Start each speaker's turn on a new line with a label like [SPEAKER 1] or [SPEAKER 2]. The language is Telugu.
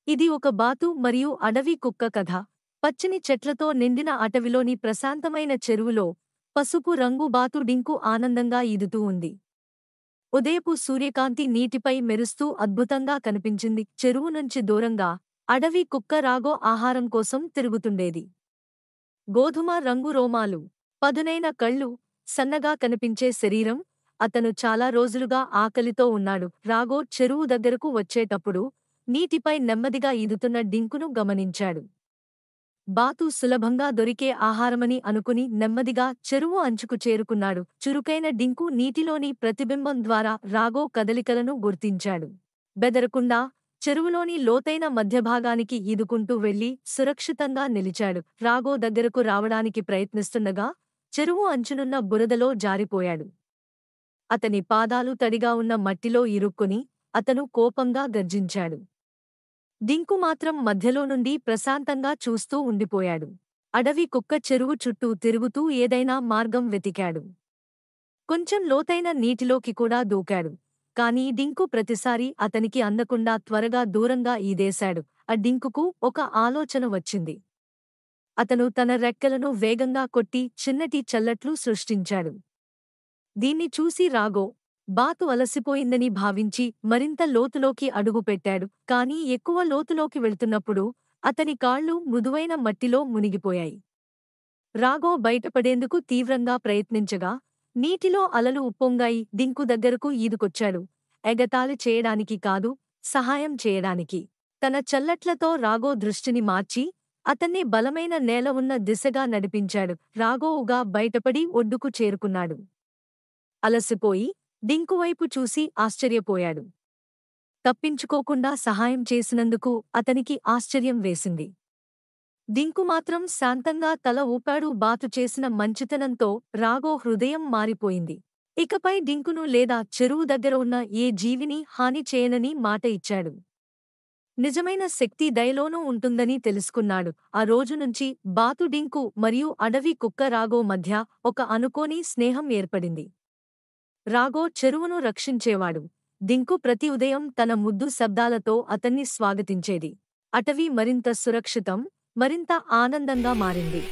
[SPEAKER 1] ఇది ఒక బాతు మరియు అడవి కుక్క కథ. పచ్చని చెట్లతో నిండిన అటవిలోని ప్రశాంతమైన చెరువులో పసుపు రంగు బాతు డింకు ఆనందంగా ఈదుతూ ఉంది. ఉదయపు సూర్యకాంతి నీటిపై మెరుస్తూ అద్భుతంగా కనిపించింది. చెరువు నుంచి దూరంగా అడవి కుక్క రాగో ఆహారం కోసం తిరుగుతుండేది. గోధుమ రంగు రోమాలు, పదునైన కళ్ళు, సన్నగా కనిపించే శరీరం. అతను చాలా రోజులుగా ఆకలితో ఉన్నాడు. రాగో చెరువు దగ్గరకు వచ్చేటప్పుడు నీటిపై నెమ్మదిగా ఈదుతున్న డింకును గమనించాడు. బాతు సులభంగా దొరికే ఆహారమని అనుకుని నెమ్మదిగా చెరువు అంచుకు చేరుకున్నాడు. చురుకైన డింకు నీటిలోని ప్రతిబింబం ద్వారా రాగో కదలికలను గుర్తించాడు. బెదరకుండా చెరువులోని లోతైన మధ్యభాగానికి ఈదుకుంటూ వెళ్లి సురక్షితంగా నిలిచాడు. రాగో దగ్గరకు రావడానికి ప్రయత్నిస్తుండగా చెరువు అంచునున్న బురదలో జారిపోయాడు. అతని పాదాలు తడిగా ఉన్న మట్టిలో ఇరుక్కుని అతను కోపంగా గర్జించాడు. డింకు మాత్రం మధ్యలో నుండి ప్రశాంతంగా చూస్తూ ఉండిపోయాడు. అడవి కుక్క చెరువు చుట్టూ తిరుగుతూ ఏదైనా మార్గం వెతికాడు. కొంచెం లోతైన నీటిలోకి కూడా దూకాడు. కానీ డింకు ప్రతిసారీ అతనికి అందకుండా త్వరగా దూరంగా ఈదేశాడు. ఆ డింకుకు ఒక ఆలోచన వచ్చింది. అతను తన రెక్కలను వేగంగా కొట్టి చిన్నటి చల్లట్లు సృష్టించాడు. దీన్ని చూసి రాగో బాతు అలసిపోయిందని భావించి మరింత లోతులోకి అడుగుపెట్టాడు. కానీ ఎక్కువ లోతులోకి వెళ్తున్నప్పుడు అతని కాళ్ళు మృదువైన మట్టిలో మునిగిపోయాయి. రాగో బయటపడేందుకు తీవ్రంగా ప్రయత్నించగా నీటిలో అలలు ఉప్పొంగాయి. డింకు దగ్గరకు ఈదుకొచ్చాడు. ఎగతాళి చేయడానికి కాదు, సహాయం చేయడానికి. తన చల్లట్లతో రాగో దృష్టిని మార్చి అతన్ని బలమైన నేల ఉన్న దిశగా నడిపించాడు. రాగోవుగా బయటపడి ఒడ్డుకు చేరుకున్నాడు. అలసిపోయి డింకువైపు చూసి ఆశ్చర్యపోయాడు. తప్పించుకోకుండా సహాయం చేసినందుకు అతనికి ఆశ్చర్యం వేసింది. డింకు మాత్రం శాంతంగా తల ఊపాడు. బాతు చేసిన మంచితనంతో రాగో హృదయం మారిపోయింది. ఇకపై డింకును లేదా చెరువు దగ్గర ఉన్న ఏ జీవిని హాని చేయనని మాట ఇచ్చాడు. నిజమైన శక్తి దయలోనూ ఉంటుందని తెలుసుకున్నాడు. ఆ రోజునుంచి బాతు డింకు మరియు అడవి కుక్క రాగో మధ్య ఒక అనుకోని స్నేహం ఏర్పడింది. రాగో చెరువును రక్షించేవాడు. డింకు ప్రతి ఉదయం తన ముద్దు శబ్దాలతో అతన్ని స్వాగతించేది. అటవీ మరింత సురక్షితం, మరింత ఆనందంగా మారింది.